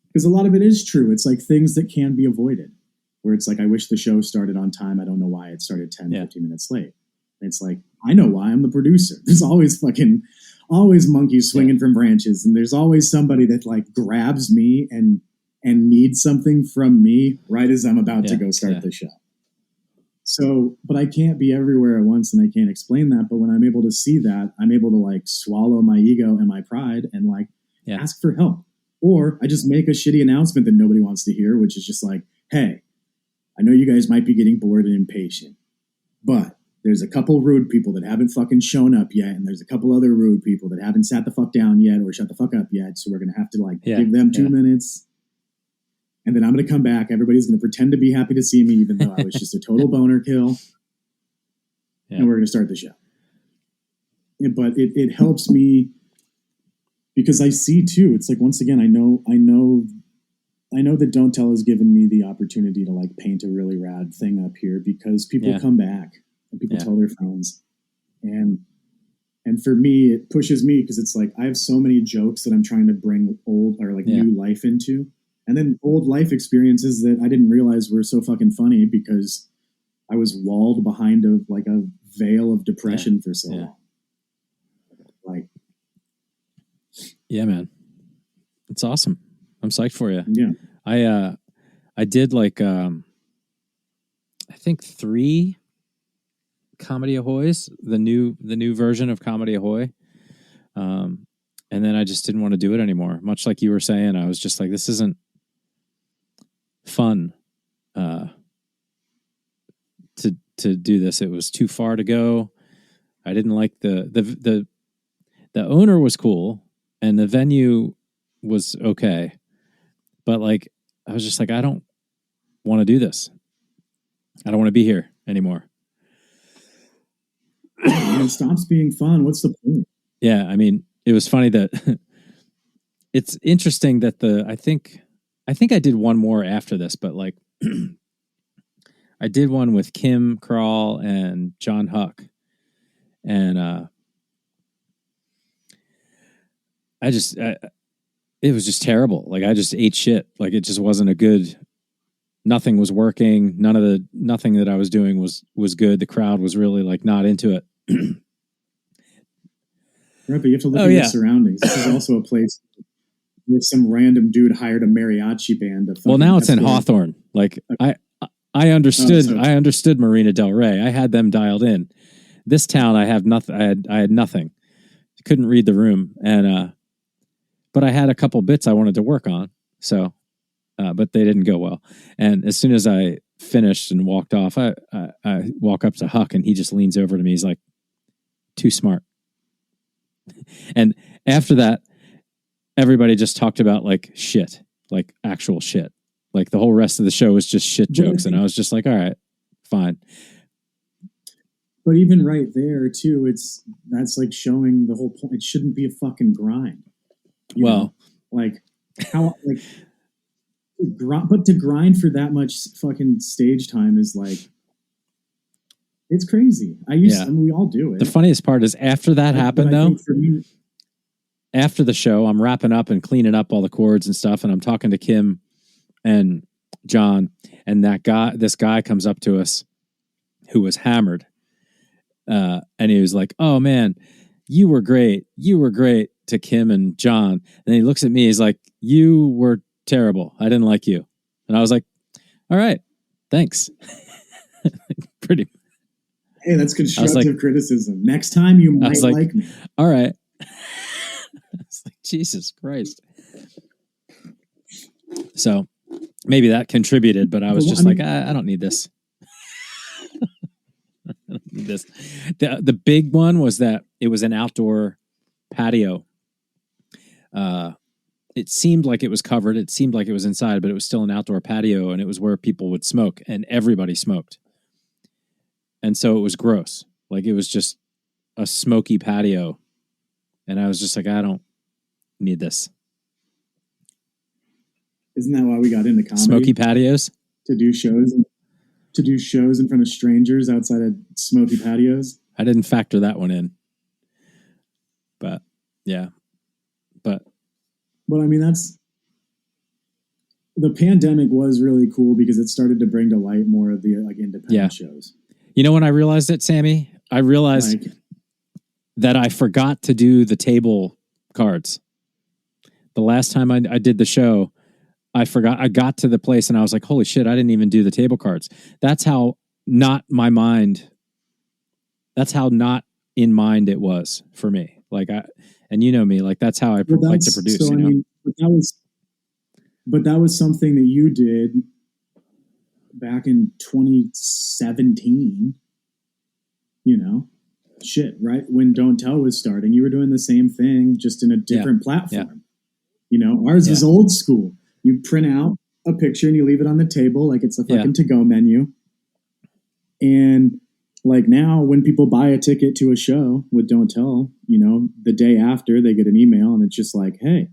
because a lot of it is true. It's like things that can be avoided, where it's like, I wish the show started on time. I don't know why it started 10, 15 minutes late. And it's like, I know why. I'm the producer. There's always monkeys swinging from branches. And there's always somebody that like grabs me and needs something from me right as I'm about to go start the show. So, but I can't be everywhere at once, and I can't explain that. But when I'm able to see that, I'm able to like swallow my ego and my pride and like ask for help. Or I just make a shitty announcement that nobody wants to hear, which is just like, hey, I know you guys might be getting bored and impatient, but there's a couple rude people that haven't fucking shown up yet, and there's a couple other rude people that haven't sat the fuck down yet or shut the fuck up yet. So we're going to have to like give them 2 minutes. And then I'm going to come back. Everybody's going to pretend to be happy to see me, even though I was just a total boner kill. And we're going to start the show. But it helps me because I see too. It's like, once again, I know that Don't Tell has given me the opportunity to like paint a really rad thing up here because people come back and people tell their friends. And for me, it pushes me because it's like, I have so many jokes that I'm trying to bring old or like new life into. And then old life experiences that I didn't realize were so fucking funny because I was walled behind a veil of depression for so long. Like, yeah, man, it's awesome. I'm psyched for you. Yeah, I did like I think 3 Comedy Ahoys, the new version of Comedy Ahoy. And then I just didn't want to do it anymore. Much like you were saying, I was just like, this isn't fun to do this. It was too far to go. I didn't like the owner was cool and the venue was okay, but like I was just like, I don't want to do this. I don't want to be here anymore. It stops being fun. What's the point? Yeah, I mean, it was funny that it's interesting that I think I did one more after this, but like I did one with Kim Kral and John Huck, and it was just terrible. Like I just ate shit. Like it just wasn't a good. Nothing was working. Nothing that I was doing was good. The crowd was really like not into it. Right, but you have to look at your surroundings. This is also a place where some random dude hired a mariachi band. Well, now it's in Hawthorne. Like I understood. I understood Marina Del Rey. I had them dialed in. This town, I have nothing. I had nothing. Couldn't read the room, and but I had a couple bits I wanted to work on. So, but they didn't go well. And as soon as I finished and walked off, I walk up to Huck, and he just leans over to me. He's like, "Too smart." And after that, everybody just talked about like shit, like actual shit. Like the whole rest of the show was just shit jokes. And I was just like, all right, fine. But even right there too, that's like showing the whole point. It shouldn't be a fucking grind. You know? Like how, like, but to grind for that much fucking stage time is like, it's crazy. I mean, we all do it. The funniest part is after that happened, though, after the show, I'm wrapping up and cleaning up all the cords and stuff, and I'm talking to Kim and John, and this guy comes up to us who was hammered, and he was like, "Oh man, you were great. You were great," to Kim and John. And then he looks at me, he's like, "You were terrible. I didn't like you." And I was like, "All right, thanks." Pretty. Hey, that's constructive criticism. Next time you might like me. All right. It's like, Jesus Christ. So maybe that contributed, but I was I don't need this. this. The big one was that it was an outdoor patio. It seemed like it was covered. It seemed like it was inside, but it was still an outdoor patio, and it was where people would smoke, and everybody smoked. And so it was gross. Like, it was just a smoky patio. And I was just like, I don't need this. Isn't that why we got into comedy? Smoky patios? To do shows in front of strangers outside of smoky patios? I didn't factor that one in. But, yeah. But I mean, the pandemic was really cool because it started to bring to light more of the like independent shows. You know when I realized it, Sammy? I realized that I forgot to do the table cards. The last time I did the show, I forgot. I got to the place and I was like, holy shit, I didn't even do the table cards. That's how not my mind. That's how not in mind it was for me. Like, and you know me, like that's how I like to produce. So, you know? I mean, but that was something that you did back in 2017, you know, shit, right? When Don't Tell was starting, you were doing the same thing, just in a different platform. Yeah. You know, ours is old school. You print out a picture and you leave it on the table like it's a fucking to-go menu. And like now, when people buy a ticket to a show with Don't Tell, you know, the day after they get an email and it's just like, hey,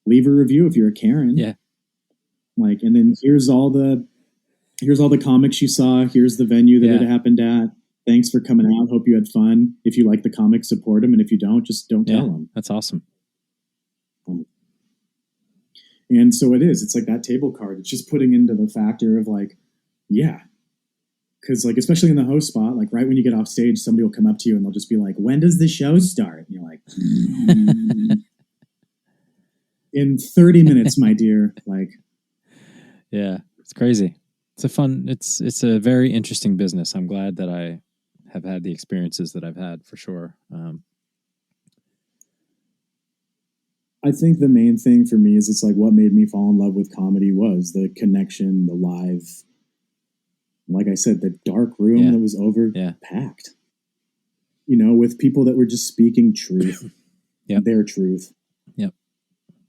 leave a review if you're a Karen. Yeah. Like, and then here's all the comics you saw. Here's the venue that it happened at. Thanks for coming out. Hope you had fun. If you like the comics, support them. And if you don't, just don't tell them. That's awesome. And so it is. It's like that table card. It's just putting into the factor of like, yeah. Because like, especially in the host spot, like right when you get off stage, somebody will come up to you and they'll just be like, when does the show start? And you're like, in 30 minutes, my dear. Like, yeah, it's crazy. It's a very interesting business. I'm glad that I have had the experiences that I've had for sure. I think the main thing for me is it's like what made me fall in love with comedy was the connection, the live, like I said, the dark room that was packed, you know, with people that were just speaking truth, their truth. Yep.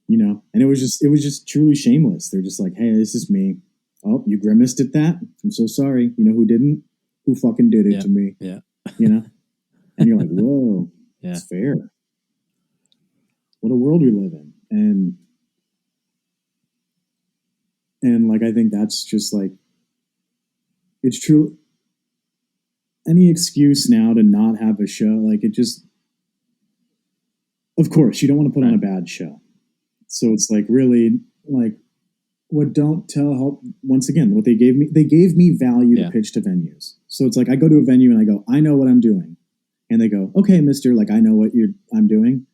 You know, and it was just truly shameless. They're just like, hey, this is me. Oh, you grimaced at that? I'm so sorry. You know who didn't? Who fucking did it to me? Yeah. You know? And you're like, whoa, it's fair. What a world we live in. And like, I think that's just like, it's true. Any excuse now to not have a show, like it just, of course, you don't want to put on a bad show. So it's like really like what Don't Tell help once again, what they gave me value to pitch to venues. So it's like, I go to a venue and I go, I know what I'm doing. And they go, okay, mister, like, I know what I'm doing.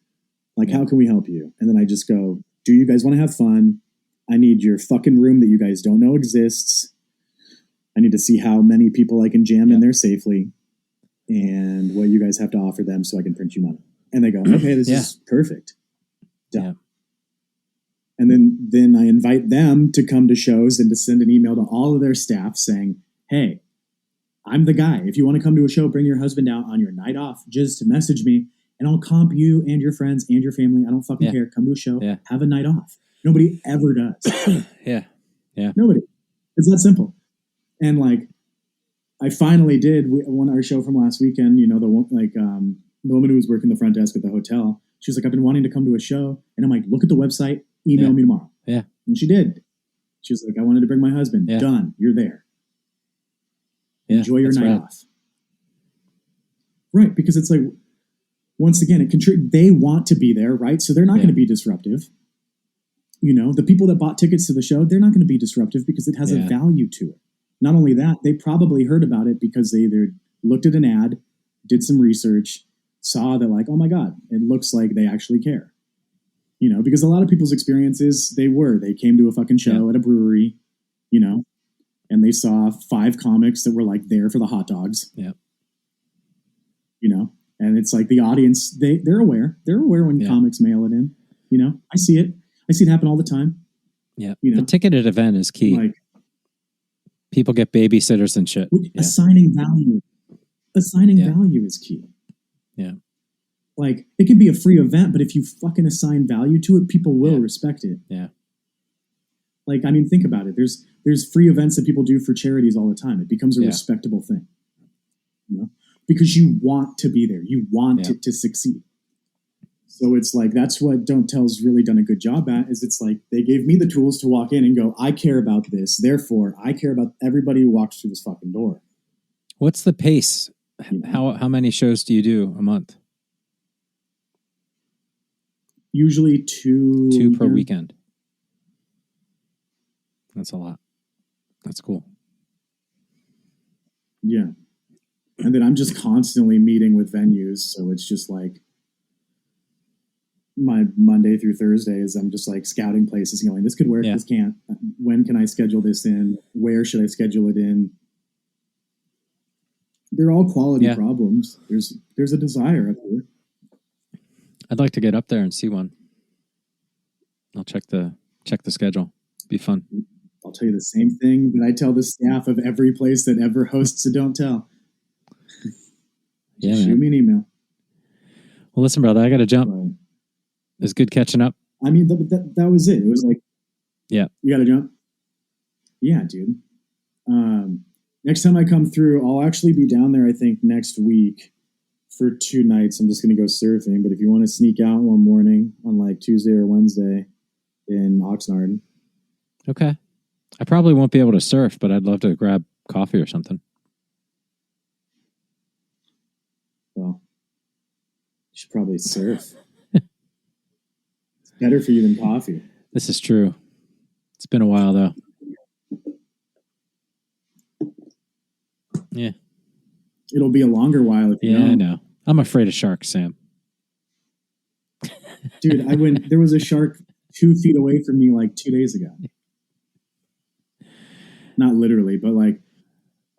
Like, how can we help you? And then I just go, do you guys want to have fun? I need your fucking room that you guys don't know exists. I need to see how many people I can jam in there safely and what you guys have to offer them so I can print you money. And they go, okay, this is perfect. Done. Yeah. And then I invite them to come to shows and to send an email to all of their staff saying, hey, I'm the guy. If you want to come to a show, bring your husband out on your night off. Just message me. And I'll comp you and your friends and your family. I don't fucking care. Come to a show. Yeah. Have a night off. Nobody ever does. Yeah. Nobody. It's that simple. And like, I finally did one our show from last weekend. You know, the woman who was working the front desk at the hotel. She was like, I've been wanting to come to a show. And I'm like, look at the website. Email me tomorrow. Yeah. And she did. She was like, I wanted to bring my husband. Yeah. Done. You're there. Yeah, enjoy your night off. Right. Because it's like, once again, they want to be there, right? So they're not going to be disruptive. You know, the people that bought tickets to the show, they're not going to be disruptive because it has a value to it. Not only that, they probably heard about it because they either looked at an ad, did some research, saw that like, oh my God, it looks like they actually care. You know, because a lot of people's experiences, they came to a fucking show at a brewery, you know, and they saw 5 comics that were like there for the hot dogs. Yeah. You know? And it's like the audience, they're aware. They're aware when comics mail it in. You know, I see it. I see it happen all the time. Yeah. You know? The ticketed event is key. Like, people get babysitters and shit. Assigning value. assigning value is key. Yeah. Like, it can be a free event, but if you fucking assign value to it, people will respect it. Yeah. Like, I mean, think about it. There's free events that people do for charities all the time. It becomes a respectable thing, you know, because you want to be there. You want it to succeed. So it's like, that's what Don't Tell's really done a good job at, is it's like, they gave me the tools to walk in and go, I care about this. Therefore, I care about everybody who walks through this fucking door. What's the pace? How many shows do you do a month? Usually two per weekend. That's a lot. That's cool. Yeah. And then I'm just constantly meeting with venues. So it's just like my Monday through Thursday is I'm just like scouting places and going, this could work, this can't. When can I schedule this in? Where should I schedule it in? They're all quality problems. There's a desire up here. I'd like to get up there and see one. I'll check the schedule. Be fun. I'll tell you the same thing that I tell the staff of every place that ever hosts a Don't Tell. Shoot me an email. Well, listen, brother, I got to jump. It was good catching up. I mean, that was it. It was like, you got to jump. Yeah, dude. Next time I come through, I'll actually be down there, I think, next week for 2 nights. I'm just going to go surfing. But if you want to sneak out one morning on like Tuesday or Wednesday in Oxnard. Okay. I probably won't be able to surf, but I'd love to grab coffee or something. Well, you should probably surf. It's better for you than coffee. This is true. It's been a while, though. Yeah. It'll be a longer while if you I know. I'm afraid of sharks, Sam. Dude, there was a shark 2 feet away from me like 2 days ago. Not literally, but like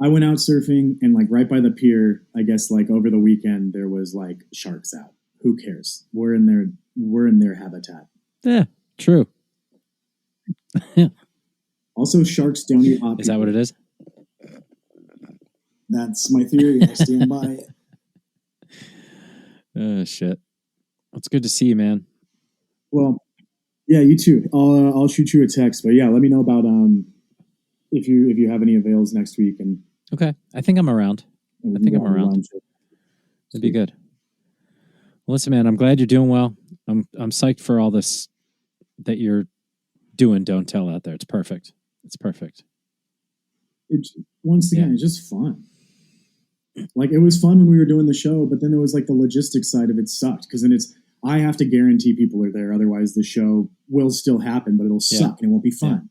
I went out surfing and like right by the pier, I guess like over the weekend there was like sharks out. Who cares? We're in their habitat. Yeah, true. Also, sharks don't eat hot people. Is that what it is? That's my theory. I stand by it. Oh shit! It's good to see you, man. Well, yeah, you too. I'll shoot you a text, but yeah, let me know about if you have any avails next week. And okay, I think I'm around. That'd be good. Well, listen, man, I'm glad you're doing well. I'm psyched for all this that you're doing. Don't Tell out there. It's perfect. It's perfect. Once again, it's just fun. Like, it was fun when we were doing the show, but then there was like the logistics side of it sucked, because then I have to guarantee people are there, otherwise the show will still happen, but it'll suck and it won't be fun.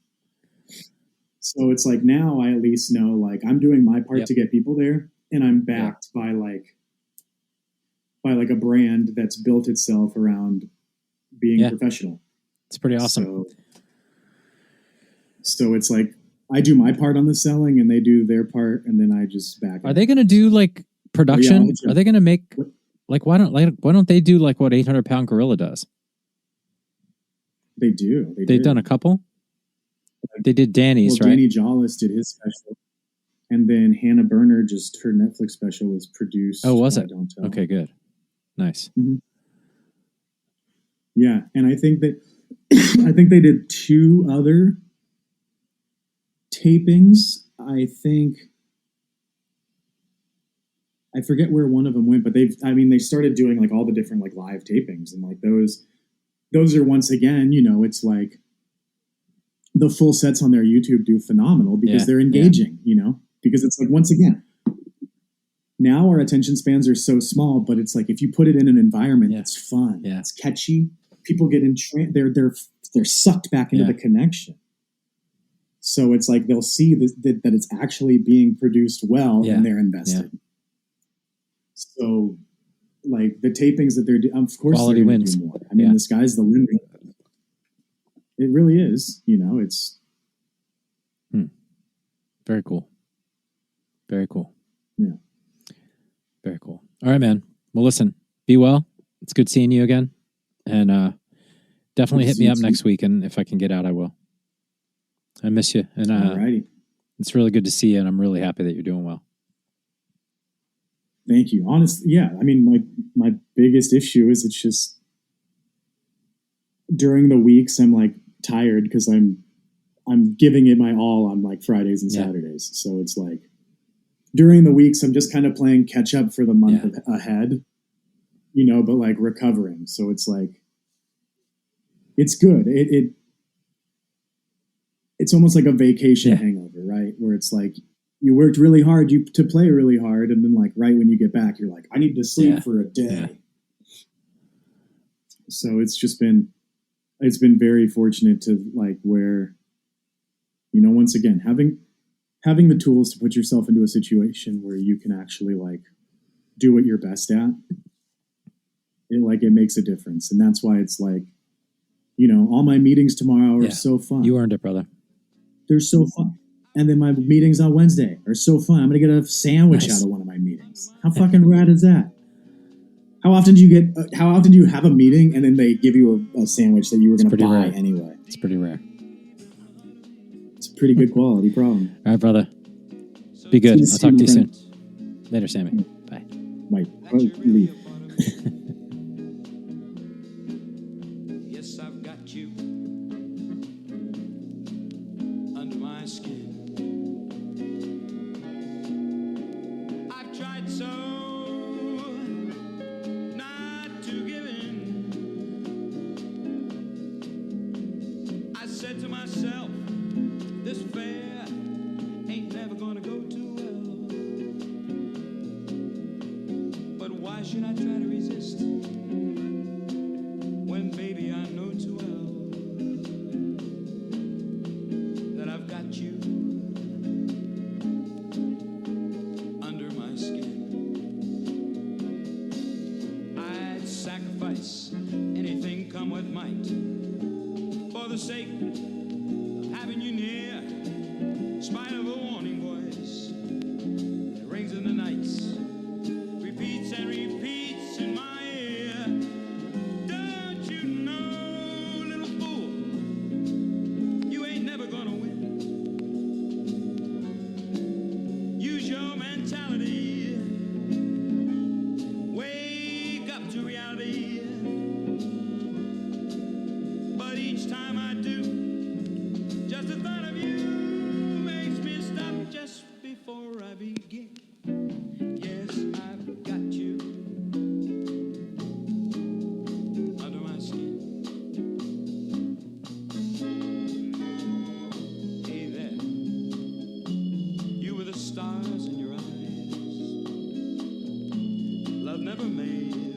So it's like, now I at least know, like, I'm doing my part to get people there, and I'm backed by a brand that's built itself around being professional. It's pretty awesome. So it's like, I do my part on the selling and they do their part, and then I just back Are they going to do like production? Are they going to make like why don't they do like what 800 Pound Gorilla does? They do. They've done a couple. They did Danny's, right? Danny Jollis did his special, and then Hannah Berner, just her Netflix special was produced. Oh, was it? Don't Tell. Okay, good, nice. Mm-hmm. Yeah, and I think they did 2 other tapings. I forget where one of them went, but they started doing like all the different like live tapings, and like those are, once again, it's like the full sets on their YouTube do phenomenal because they're engaging, because it's like, once again, now our attention spans are so small, but it's like, if you put it in an environment that's fun, it's catchy, people get they're sucked back into the connection. So it's like, they'll see that it's actually being produced well, and they're invested. Yeah. So, like, the tapings that they're doing, of course, quality they're wins. Do more. I mean, the sky's the limit. It really is. It's very cool. Very cool. Yeah. Very cool. All right, man. Well, listen, be well. It's good seeing you again. And definitely hit me up next week. And if I can get out, I will. I miss you. And alrighty. It's really good to see you. And I'm really happy that you're doing well. Thank you. Honestly, yeah. I mean, my biggest issue is it's just during the weeks I'm like tired because I'm giving it my all on like Fridays and Saturdays. So it's like during the weeks I'm just kind of playing catch up for the month ahead, you know, but like recovering. So it's like it's good. It's almost like a vacation hangover, right? Where it's like you worked really hard to play really hard, and then like right when you get back, you're like, I need to sleep for a day. Yeah. So it's been very fortunate to like where, you know, once again having the tools to put yourself into a situation where you can actually like do what you're best at. It makes a difference, and that's why it's like, you know, all my meetings tomorrow are so fun. You earned it, brother. They're so fun. And then my meetings on Wednesday are so fun. I'm going to get a sandwich out of one of my meetings. How fucking rad is that? How often do you have a meeting and then they give you a sandwich that you were going to buy anyway? It's pretty rare. It's a pretty good quality problem. All right, brother. Be good. I'll talk to you soon. Later, Sammy. Bye. Bye. Leave. Yes, I've got you under my skin. I've tried so not to give in. I said to myself, this affair ain't never gonna go too well. But why should I try to resist when, baby, I know too well that I've got you under my skin. I'd sacrifice anything come what might for the sake of having you near, in spite of a warning voice that rings in the nights, repeats and repeats in my ear. Don't you know, little fool, you ain't never gonna win. Use your mentality, wake up to reality. But each time I do, just the thought of you makes me stop just before I begin. Yes, I've got you under my skin. Hey there, you with the stars in your eyes. Love never made